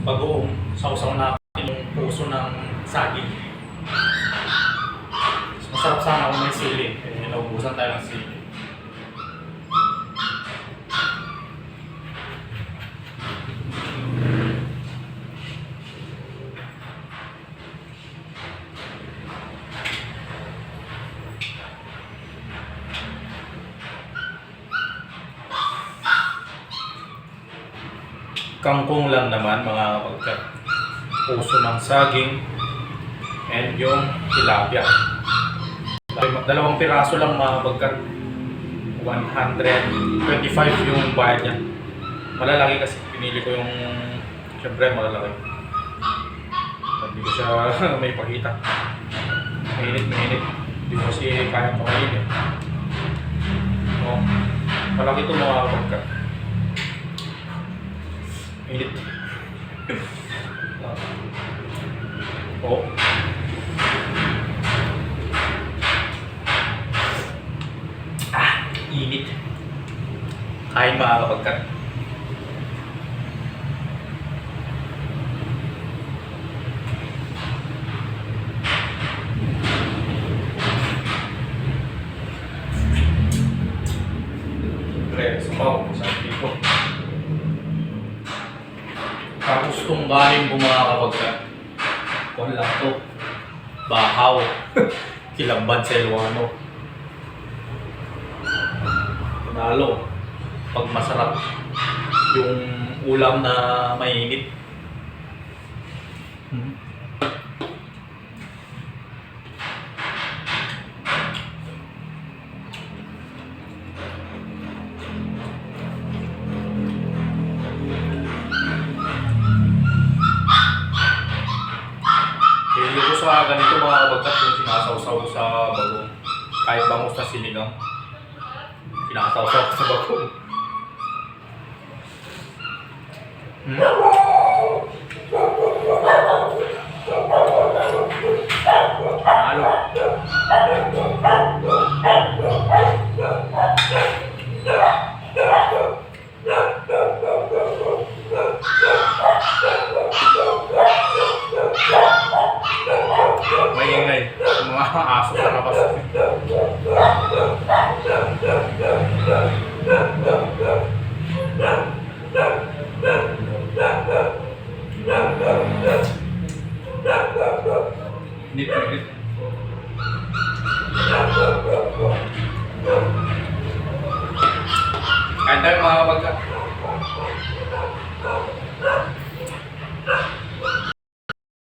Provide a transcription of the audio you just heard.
bagoong sausaw natin yung puso ng saging. Masarap sana kung may sili. Naubusan tayo ng sili. Kangkong lang naman mga kapagkat. Puso ng saging and yung tilapia. Dalawang piraso lang mga kapagkat. 125 yung bayad niya. Malalaki kasi pinili ko yung syempre malalaki. Hindi ko siya may pakita. Mainit. Hindi ko kasi kaya pakain eh. So, malaki ito mga kapagkat. Init. Oh. Init. Kain mga kapagkat. Pre, sumaw sa tipo. Tapos itong galing ko mga kapagkat. Kung lang to. Bahaw. Kilabad sa Ilocano. Lalo pag masarap yung ulam na mainit. Pili ko sa ganito mga kapagkat yung sinasawsaw sa bagong kahit bangus na sinigang. Sinasawsaw sa bagong. Halo. May ingay. Mga aso sa labas. Init. Kain tayo mga kapagkat.